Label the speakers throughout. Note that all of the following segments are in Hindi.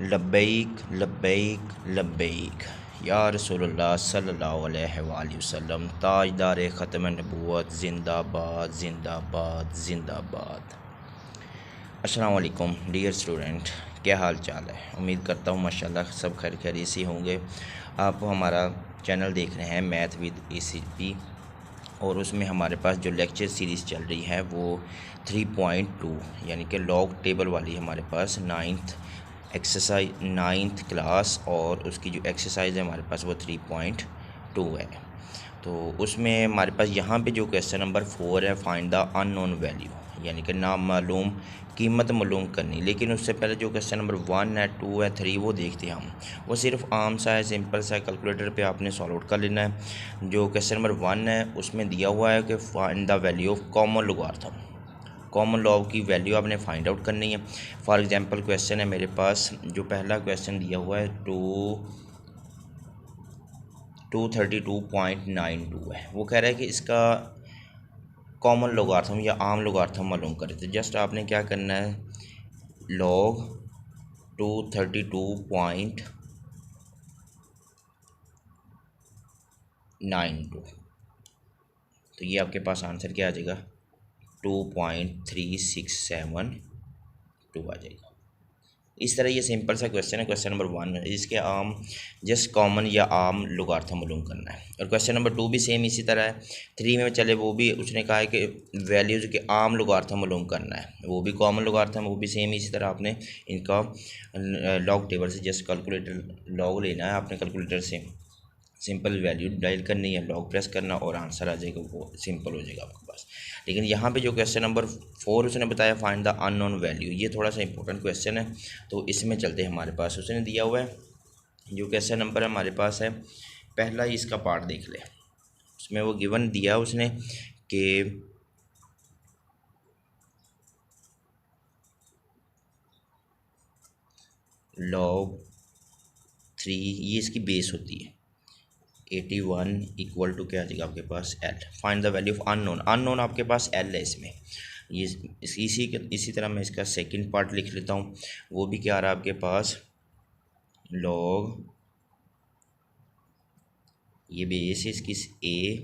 Speaker 1: लब्बैक लब्बैक लब्बैक या रसूलुल्लाह सल्लल्लाहु अलैहि वसल्लम ताजदार ख़त्म नबूवत ज़िंदाबाद ज़िंदाबाद ज़िंदाबाद। अस्सलाम वालेकुम डियर स्टूडेंट, क्या हाल चाल है। उम्मीद करता हूँ माशाल्लाह सब खैर खैरियत से होंगे। आप हमारा चैनल देख रहे हैं मैथ विद ACP और उसमें हमारे पास जो लेक्चर सीरीज़ चल रही है वो 3.2 यानी कि लॉग टेबल वाली हमारे पास 9th क्लास और उसकी जो एक्सरसाइज है हमारे पास वो 3.2 है। तो उसमें हमारे पास यहाँ पे जो क्वेश्चन नंबर 4 है, फाइंड द अननोन वैल्यू यानी कि नामालूम कीमत मालूम करनी। लेकिन उससे पहले जो क्वेश्चन नंबर 1 है, 2 है, 3 वो देखते हैं हम। वो सिर्फ आम सा है, सिंपल सा है, कैलकुलेटर पे आपने सॉल्व आउट कर लेना है। जो क्वेश्चन नंबर 1 है उसमें दिया हुआ है कि find the value of common logarithm. Common log की वैल्यू आपने फाइंड आउट करनी है। फॉर एग्जांपल क्वेश्चन है मेरे पास, जो पहला क्वेश्चन दिया हुआ है 232.92 है। वो कह रहा है कि इसका कॉमन लोगारिथम या आम लोगारिथम मालूम करें। तो जस्ट आपने क्या करना है, लॉग 232.92, तो ये आपके पास आंसर क्या आ जाएगा, 2.3672 आ जाएगा। इस तरह ये सिंपल सा क्वेश्चन है, क्वेश्चन नंबर 1 है। इसके आम जस्ट कॉमन या आम लोगारिथम मालूम करना है। और क्वेश्चन नंबर 2 भी सेम इसी तरह है। 3 में चले, वो भी उसने कहा है कि वैल्यूज़ के आम लोगारिथम मालूम करना है, वो भी कॉमन लोगारिथम, वो भी सेम इसी तरह आपने इनका लॉग टेबल से जस्ट कैलकुलेटर लॉग लेना है आपने, कैलकुलेटर से सिंपल वैल्यू डायल करनी है, लॉग प्रेस करना और आंसर आ जाएगा, वो सिंपल हो जाएगा आपके पास। लेकिन यहाँ पे जो क्वेश्चन नंबर 4 उसने बताया फाइंड द अननोन वैल्यू, ये थोड़ा सा इंपॉर्टेंट क्वेश्चन है। तो इसमें चलते हैं, हमारे पास उसने दिया हुआ है जो क्वेश्चन नंबर हमारे पास है, पहला ही इसका पार्ट देख ले। उसमें वो गिवन दिया उसने कि log 3, ये इसकी बेस होती है 81 इक्वल टू क्या आ जाएगा आपके पास L। Find the value of unknown, unknown आपके पास L है इसमें। ये इसी तरह मैं इसका सेकंड पार्ट लिख लेता हूँ। वो भी क्या आ रहा है आपके पास, लॉग, ये बेस है इसकी A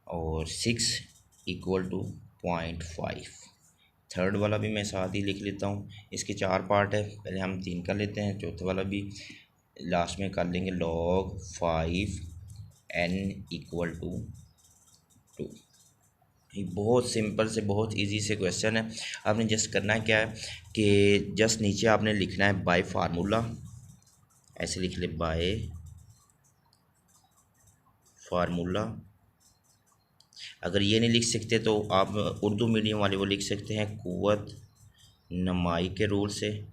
Speaker 1: और 6 इक्वल टू 0.5। थर्ड वाला भी मैं साथ ही लिख लेता हूँ। इसके 4 पार्ट है, पहले हम 3 कर लेते हैं, चौथे वाला भी लास्ट में कर लेंगे, log 5n इक्वल टू 2। ये बहुत सिंपल से बहुत इजी से क्वेश्चन है। आपने जस्ट करना है क्या है कि जस्ट नीचे आपने लिखना है बाय फार्मूला, ऐसे लिख ले, बाय फार्मूला। अगर ये नहीं लिख सकते तो आप उर्दू मीडियम वाले वो लिख सकते हैं कुव्वत नमाई के रूल से,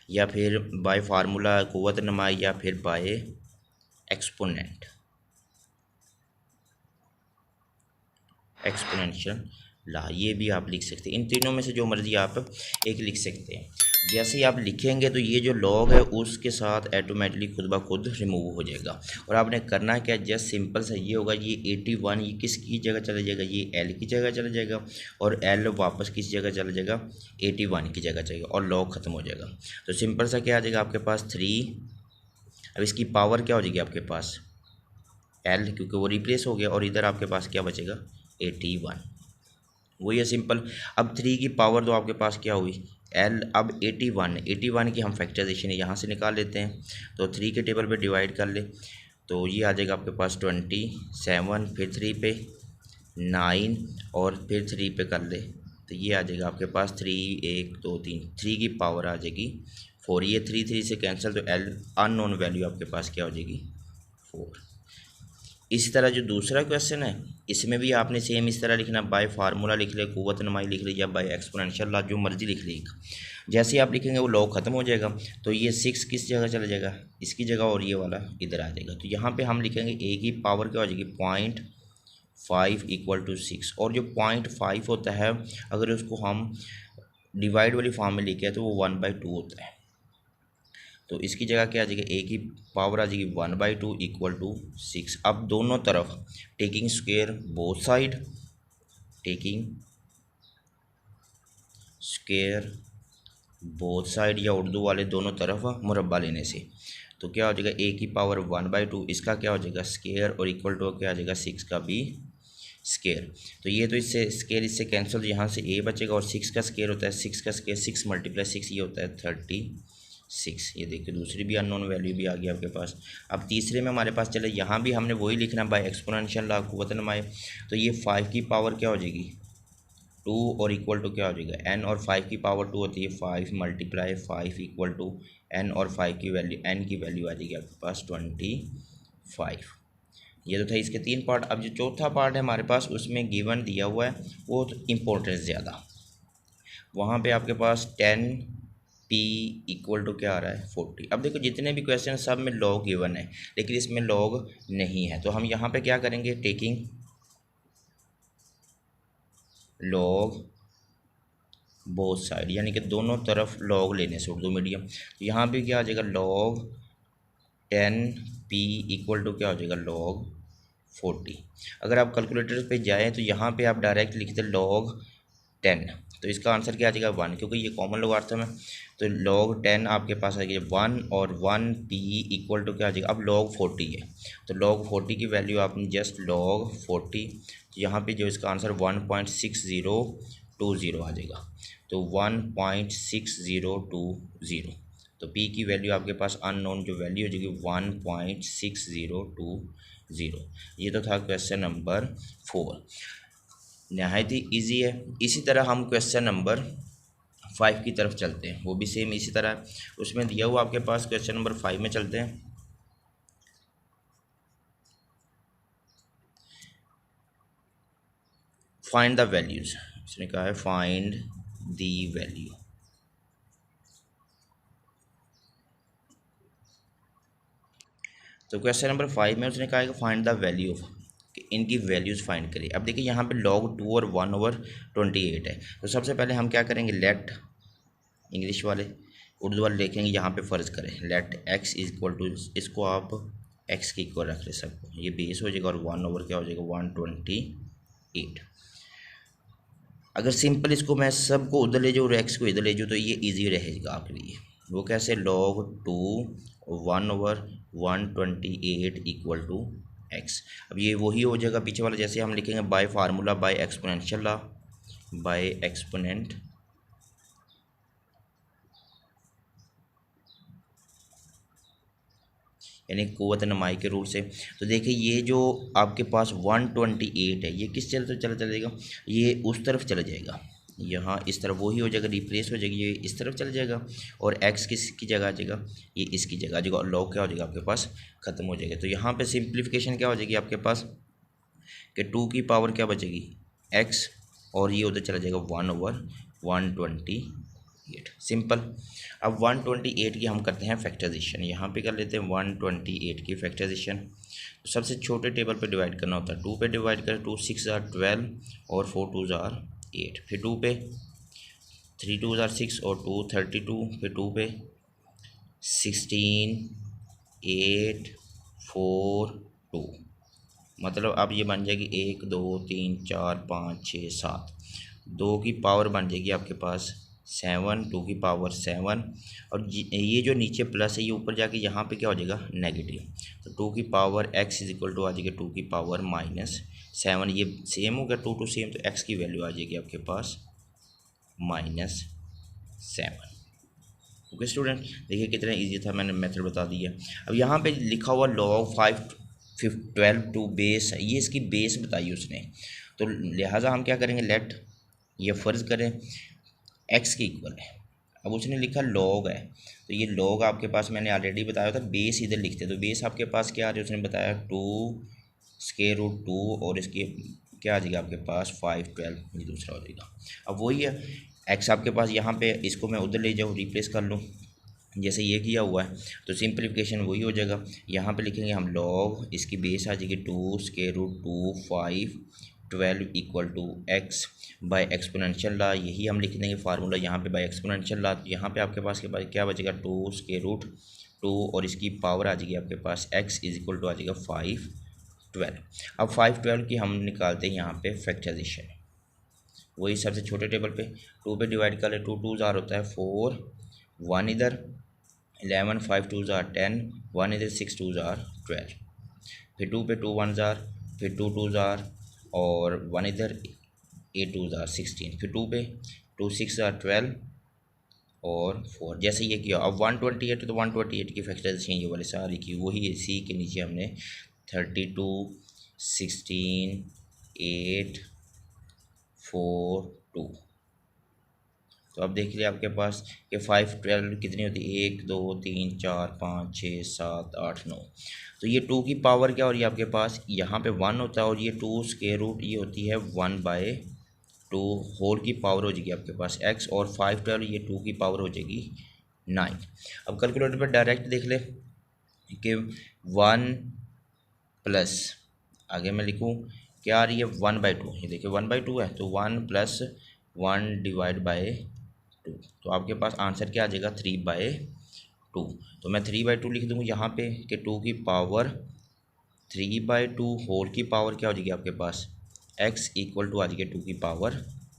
Speaker 1: या फिर बाय फार्मूला कुव्वत नमाई, या फिर बाय एक्सपोनेंशियल ला, ये भी आप लिख सकते हैं। इन तीनों में से जो मर्जी आप एक लिख सकते हैं। जैसे ही आप लिखेंगे तो ये जो लॉग है उसके साथ ऑटोमेटिकली खुद ब खुद रिमूव हो जाएगा। और आपने करना क्या, जस्ट सिंपल सा ये होगा, ये 81 ये किसकी जगह चला जाएगा, ये L की जगह चला जाएगा, और L वापस किस जगह चला जाएगा, 81 की जगह जाएगा, और लॉग ख़त्म हो जाएगा। तो सिंपल सा क्या आ जाएगा आपके पास 3। अब इसकी पावर क्या हो जाएगी आपके पास L, क्योंकि वो रिप्लेस हो गया, और इधर आपके पास क्या बचेगा 81। वही है सिंपल। अब 3 की पावर तो आपके पास क्या हुई L। अब 81 की हम फैक्टराइजेशन यहाँ से निकाल लेते हैं, तो 3 के टेबल पे डिवाइड कर ले, तो ये आ जाएगा आपके पास 27, फिर 3 पे 9 और फिर 3 पे कर ले, तो ये आ जाएगा आपके पास 3, 1, 2, 3, 3 की पावर आ जाएगी 4। ये 3 से कैंसिल, तो L अननोन वैल्यू आपके पास क्या हो जाएगी 4। इसी तरह जो दूसरा क्वेश्चन है इसमें भी आपने सेम इस तरह लिखना, बाय फार्मूला लिख ले, कुव्वत नमाई लिख ले, या बाय एक्सपोनेंशियल ला, जो मर्जी लिख ले। जैसे ही आप लिखेंगे वो लॉग ख़त्म हो जाएगा, तो ये 6 किस जगह चला जाएगा, इसकी जगह, और ये वाला इधर आ जाएगा। तो यहाँ पे हम लिखेंगे A की पावर क्या हो जाएगी 0.5 इक्वल टू 6। और जो 0.5 होता है अगर उसको हम डिवाइड वाली फॉर्म में लिखे तो वो 1/2 होता है। तो इसकी जगह क्या आ जाएगी, A की पावर आ जाएगी 1/2 इक्वल टू 6। अब दोनों तरफ taking square both side, taking square both side या उर्दू वाले दोनों तरफ मुरब्बा लेने से, तो क्या हो जाएगा ए की पावर 1/2, इसका क्या हो जाएगा स्क्वायर, और इक्वल टू क्या आ जाएगा 6 का भी स्क्वायर। तो ये तो इससे स्क्वायर इससे कैंसिल, यहाँ से ए बचेगा, और 6 का स्क्वायर होता है 6 का स्क्वायर 6 × 6 ये होता है 36। ये देखिए दूसरी भी अननोन वैल्यू भी आ गई आपके पास। अब तीसरे में हमारे पास चले, यहाँ भी हमने वही लिखना बाय एक्सपोनेंशियल लॉ क़ुव्वत नमाए, तो ये 5 की पावर क्या हो जाएगी 2 और इक्वल टू क्या हो जाएगा n, और 5 की पावर 2 होती है 5 × 5 इक्वल टू n, और 5 की वैल्यू n की वैल्यू आ जाएगी आपके पास 25। ये तो था इसके 3 पार्ट। अब जो चौथा पार्ट है हमारे पास उसमें गिवन दिया हुआ है वो तो इम्पोर्टेंस ज़्यादा, वहाँ पे आपके पास 10p इक्वल टू क्या आ रहा है 40। अब देखो जितने भी क्वेश्चन सब में लॉग गिवन है, लेकिन इसमें लॉग नहीं है, तो हम यहाँ पे क्या करेंगे टेकिंग लॉग बोथ साइड, यानी कि दोनों तरफ लॉग लेने से उर्दू मीडियम। तो यहाँ पे क्या आ जाएगा लॉग 10p इक्वल टू क्या हो जाएगा लॉग 40। अगर आप कैलकुलेटर पे जाएँ तो यहाँ पे आप डायरेक्ट लिखते लॉग 10, तो इसका आंसर क्या आ जाएगा 1, क्योंकि ये कॉमन लोगारिथम है। तो लॉग 10 आपके पास आ गया 1, और 1p इक्वल टू क्या आ जाएगा, अब लॉग 40 है तो लॉग 40 की वैल्यू आपने जस्ट लॉग 40, तो यहाँ पे जो इसका आंसर 1.6020 आ जाएगा, तो 1.6020, तो p की वैल्यू आपके पास अननोन जो वैल्यू हो जाएगी 1.6020। ये तो था क्वेश्चन नंबर 4, नहायत ही ईजी है। इसी तरह हम क्वेश्चन नंबर 5 की तरफ चलते हैं, वो भी सेम इसी तरह उसमें दिया हुआ आपके पास। क्वेश्चन नंबर 5 में चलते हैं। फाइंड द वैल्यूज़, इसने कहा है फाइंड दी वैल्यू। तो क्वेश्चन नंबर 5 में उसने कहा है कि फाइंड द वैल्यू ऑफ, कि इनकी वैल्यूज़ फाइंड करिए। अब देखिए यहाँ पे log 2 और 1/28 है, तो सबसे पहले हम क्या करेंगे लेट, इंग्लिश वाले उर्दू वाले लिखेंगे यहाँ पे फ़र्ज़ करें लेट x इक्वल टू, इसको आप x की इक्वल रख ले सबको, ये बेस हो जाएगा, और 1 क्या हो जाएगा 128। अगर सिंपल इसको मैं सबको उधर ले जाऊँ और x को इधर ले जाऊँ तो ये ईजी रहेगा आपके लिए। वो कैसे log 2 1/128 इक्वल टू x। अब ये वही हो जाएगा पीछे वाला, जैसे हम लिखेंगे by formula by exponential law, by exponent यानी क़ुव्वत नमाई के रूल से। तो देखिए ये जो आपके पास 128 है ये किस तरफ चला जाएगा, ये उस तरफ चला जाएगा, यहाँ इस तरफ वही हो जाएगा, रिप्लेस हो जाएगी, ये इस तरफ चला जाएगा, और x किसकी जगह आ जाएगा, ये इसकी जगह आ जाएगा, और log क्या हो जाएगा आपके पास ख़त्म हो जाएगा। तो यहाँ पे सिंप्लीफिकेशन क्या हो जाएगी आपके पास कि 2 की पावर क्या बचेगी x, और ये उधर चला जाएगा 1/128, सिंपल। अब 128 की हम करते हैं फैक्टराइजेशन, यहाँ पे कर लेते हैं 128 की फैक्टराइजेशन। तो सबसे छोटे टेबल पे डिवाइड करना होता है, 2 पे डिवाइड करें, 2 6 = 12 और 4 2 = 8, फिर 2 पे 3 2 = 6 और 2 32, फिर 2 पे 16 8 4 2, मतलब अब ये बन जाएगी 1 2 3 4 5 6 7, 2 की पावर बन जाएगी आपके पास 7, 2 की पावर 7, और ये जो नीचे प्लस है ये ऊपर जाके यहाँ पे क्या हो जाएगा नेगेटिव, तो 2 की पावर x इक्वल टू आ जाएगी 2 की पावर -7, ये सेम हो गया 2 to सेम, तो x की वैल्यू आ जाएगी आपके पास -7। ओके स्टूडेंट, देखिए कितना इजी था, मैंने मेथड बता दिया। अब यहाँ पे लिखा हुआ log 512 टू बेस, ये इसकी बेस बताई उसने, तो लिहाजा हम क्या करेंगे लेट, ये फ़र्ज़ करें x की इक्वल है, अब उसने लिखा log है, तो ये log आपके पास मैंने ऑलरेडी बताया था, बेस इधर लिखते, तो बेस आपके पास क्या आ रही है, उसने बताया 2√2, और इसकी क्या आ जाएगा आपके पास 512, ये दूसरा हो जाएगा। अब वही है x आपके पास, यहाँ पे इसको मैं उधर ले जाऊँ रिप्लेस कर लूँ जैसे ये किया हुआ है, तो सिंप्लीफिकेशन वही हो जाएगा। यहाँ पे लिखेंगे हम log, इसकी बेस आ जाएगी 2√2 512 equal to x by exponential law, यही हम लिख देंगे फार्मूला यहाँ पे बाय एक्सपोनेंशियल लॉ। यहाँ पे आपके पास क्या बचेगा 2√2, और इसकी पावर आ जाएगी आपके पास x इक्वल टू आ जाएगा 512। अब 512 की हम निकालते हैं यहाँ पे फैक्टराइजेशन, वही सबसे छोटे टेबल पे 2 पे डिवाइड कर ले, 2 2 ज़ार होता है 4, 1 इधर 11, 5 2 ज़ार 10, 1 इधर 6 2 ज़ार 12, फिर 2 पे 2 1 ज़ार, फिर 2 2 ज़ार और 1 इधर 8 2 ज़ार 16, फिर 2 पे 2 6 ज़ार 12 और 4। जैसे ये किया अब 128 तो 128 की फैक्टराइजेशन ये वाले सारी की वही इसी के नीचे हमने 32 16 8 4 2। तो अब देख लिया आपके पास कि 5 12 कितनी होती है 1 2 3 4 5 6 7 8 9। तो ये 2 की पावर क्या हो रही है आपके पास, यहाँ पे 1 होता है और ये 2 स्क्वायर रूट ये होती है 1/2 होल की पावर हो जाएगी आपके पास x, और 5 12 ये 2 की पावर हो जाएगी 9। अब कैलकुलेटर पर डायरेक्ट देख ले कि 1 प्लस आगे मैं लिखूँ क्या आ रही है 1/2, ये देखिए 1/2 है तो 1 + 1 डिवाइड बाय 2, तो आपके पास आंसर क्या आ जाएगा 3/2। तो मैं 3/2 लिख दूँगा यहाँ पे कि 2 की पावर 3/2 होल की पावर क्या हो जाएगी आपके पास x = आ जाएगी 2 की पावर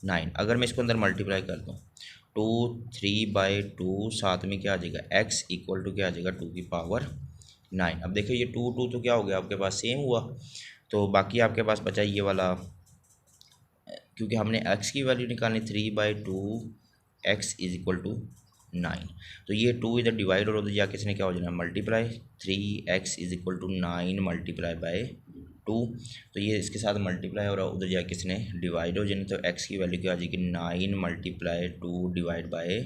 Speaker 1: 9। अगर मैं इसको अंदर मल्टीप्लाई कर दूँ 2 3/2 साथ में क्या आ जाएगा x = क्या आ जाएगा 2 की पावर 9। अब देखिए ये 2 2 तो क्या हो गया आपके पास सेम हुआ, तो बाकी आपके पास बचा ये वाला, क्योंकि हमने x की वैल्यू निकालनी 3/2 x = 9, तो ये 2 इधर डिवाइड और उधर जाके इसने क्या हो जाना मल्टीप्लाई 3x = 9 मल्टीप्लाई बाय 2, तो ये इसके साथ मल्टीप्लाई और उधर जाके इसने डिवाइड हो जाना, तो x की वैल्यू क्या आ जाएगी 9 मल्टीप्लाई 2 डिवाइड बाय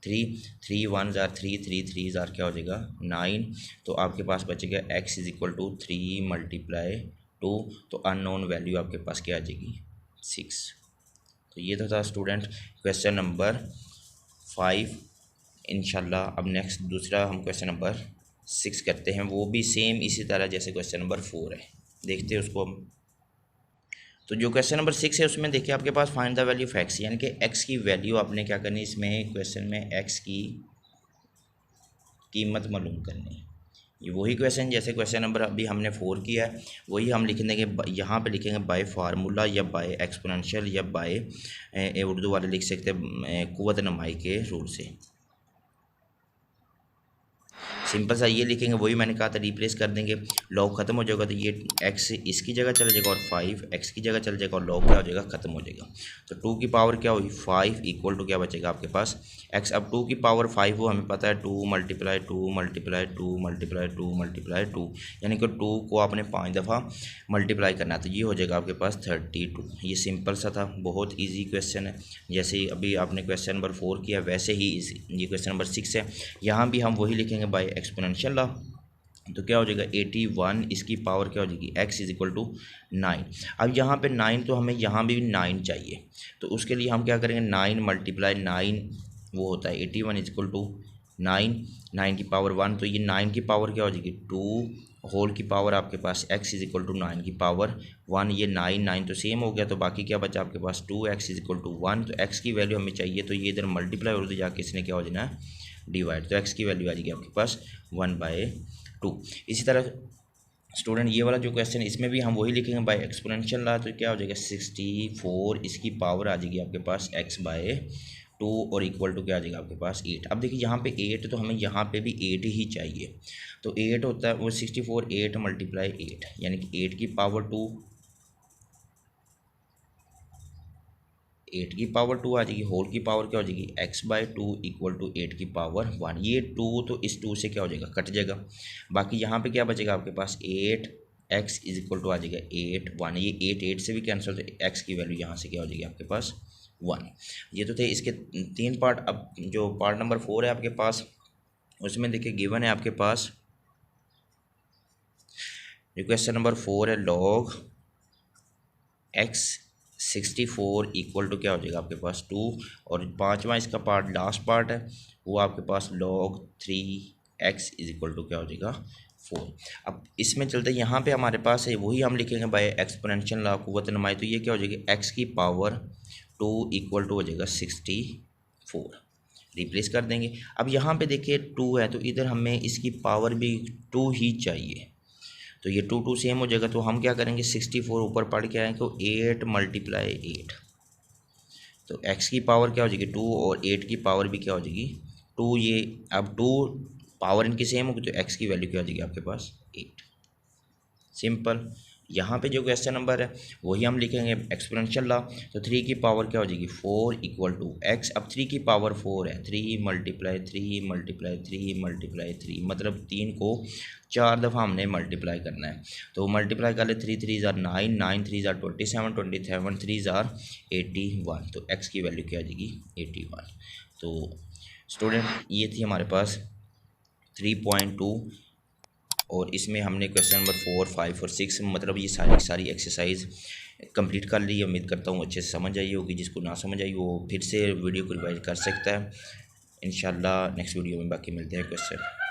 Speaker 1: 3, 3 1 ज़ार 3 3 3 ज़ार क्या हो जाएगा 9, तो आपके पास बचेगा x = 3 मल्टीप्लाई 2, तो अननोन वैल्यू आपके पास क्या आ जाएगी 6। तो ये तो था स्टूडेंट क्वेश्चन नंबर 5। इंशाल्लाह अब नेक्स्ट दूसरा हम क्वेश्चन नंबर 6 करते हैं, वो भी सेम इसी तरह जैसे क्वेश्चन नंबर 4 है, देखते हैं उसको हम। तो जो क्वेश्चन नंबर 6 है उसमें देखिए आपके पास find the value of x, यानी कि x की वैल्यू आपने क्या करनी इसमें क्वेश्चन में x की कीमत मालूम करनी। ये वही क्वेश्चन जैसे क्वेश्चन नंबर अभी हमने 4 किया है वही हम लिख देंगे, यहाँ पे लिखेंगे बाय फार्मूला या बाय एक्सपोनेंशियल या बाय उर्दू वाले लिख सकते हैं कुव्वत नमाई के रूल से। सिंपल सा ये लिखेंगे, वही मैंने कहा था रिप्लेस कर देंगे, लॉग ख़त्म हो जाएगा तो ये x इसकी जगह चला जाएगा और 5 x की जगह चल जाएगा और लॉग क्या हो जाएगा ख़त्म हो जाएगा। तो 2 की पावर क्या हुई 5 = क्या बचेगा आपके पास x। अब 2 की पावर 5 हो हमें पता है 2 × 2 × 2 × 2 × 2, यानी कि 2 को आपने 5 दफ़ा मल्टीप्लाई करना है, तो ये हो जाएगा आपके पास 32। ये सिंपल सा था, बहुत ईजी क्वेश्चन है, जैसे अभी आपने क्वेश्चन नंबर 4 किया वैसे ही ये क्वेश्चन नंबर 6 है। यहाँ भी हम वही लिखेंगे बाय एक्सपोनेंशियल लॉ, तो क्या हो जाएगा 81, इसकी पावर क्या हो जाएगी x = 9। अब यहाँ पे 9 तो हमें यहाँ भी 9 चाहिए, तो उसके लिए हम क्या करेंगे 9 × 9 वो होता है 81 = 9, 9 की पावर 1, तो ये 9 की पावर क्या हो जाएगी 2 होल की पावर आपके पास x = 9 की पावर 1, ये 9 9 तो सेम हो गया, तो बाकी क्या बचा आपके पास 2x = 1, तो x की वैल्यू हमें चाहिए, तो ये इधर मल्टीप्लाई और उधर जाके इसने क्या हो जाना है डिवाइड, तो x की वैल्यू आ जाएगी आपके पास 1/2। इसी तरह स्टूडेंट ये वाला जो क्वेश्चन है इसमें भी हम वही लिखेंगे बाय एक्सपोनेंशियल लॉ, तो क्या हो जाएगा 64, इसकी पावर आ जाएगी आपके पास x/2 और इक्वल टू क्या आ जाएगा आपके पास 8। अब देखिए यहाँ पे 8 तो हमें यहाँ पे भी 8 ही चाहिए, तो 8 होता है वो 64 8 × 8 यानी कि 8 की पावर 2, 8 की पावर 2 आ जाएगी, होल की पावर क्या हो जाएगी x/2 = 8 की पावर 1। ये 2 तो इस 2 से क्या हो जाएगा कट जाएगा, बाकी यहाँ पे क्या बचेगा आपके पास 8 x = आ जाएगा 8 1, ये 8 8 से भी कैंसिल, तो x की वैल्यू यहाँ से क्या हो जाएगी आपके पास 1। ये तो थे इसके 3 पार्ट। अब जो पार्ट नंबर 4 है आपके पास उसमें देखिए गिवन है आपके पास जो क्वेश्चन नंबर 4 है log x 64 इक्वल टू क्या हो जाएगा आपके पास 2, और 5वां इसका पार्ट लास्ट पार्ट है वो आपके पास log 3x = क्या हो जाएगा 4। अब इसमें चलते यहाँ पे हमारे पास है वही हम लिखेंगे बाय एक्सपोनेंशियल लॉ कुव्वत नमाई, तो ये क्या हो जाएगी x की पावर 2 इक्वल टू हो जाएगा 64, रिप्लेस कर देंगे। अब यहाँ पे देखिए 2 है तो इधर हमें इसकी पावर भी 2 ही चाहिए, तो ये 2 2 सेम हो जाएगा, तो हम क्या करेंगे 64 ऊपर पढ़ के आए तो 8 × 8 तो x की पावर क्या हो जाएगी 2 और 8 की पावर भी क्या हो जाएगी 2। ये अब 2 पावर इनकी सेम होगी तो x की वैल्यू क्या हो जाएगी आपके पास 8। सिंपल। यहाँ पे जो क्वेश्चन नंबर है वही हम लिखेंगे एक्सपोनेंशियल लॉ। तो 3 की पावर क्या हो जाएगी 4 इक्वल टू x। अब 3 की पावर 4 है, 3 मल्टीप्लाई 3 मल्टीप्लाई 3 मल्टीप्लाई 3, मतलब 3 को 4 दफ़ा हमने मल्टीप्लाई करना है। तो मल्टीप्लाई कर ले, 3 3 ज़ार 9, 9 3 ज़ार 27, 27 3 ज़ार 81। तो x की वैल्यू क्या आ जाएगी 81। तो स्टूडेंट ये थी हमारे पास 3.2 और इसमें हमने क्वेश्चन नंबर 4, 5 और 6 मतलब ये सारी एक्सरसाइज कंप्लीट कर ली। उम्मीद करता हूँ अच्छे से समझ आई होगी। जिसको ना समझ आई वो फिर से वीडियो को रिवाइज कर सकता है। इंशाल्लाह नेक्स्ट वीडियो में बाकी मिलते हैं क्वेश्चन।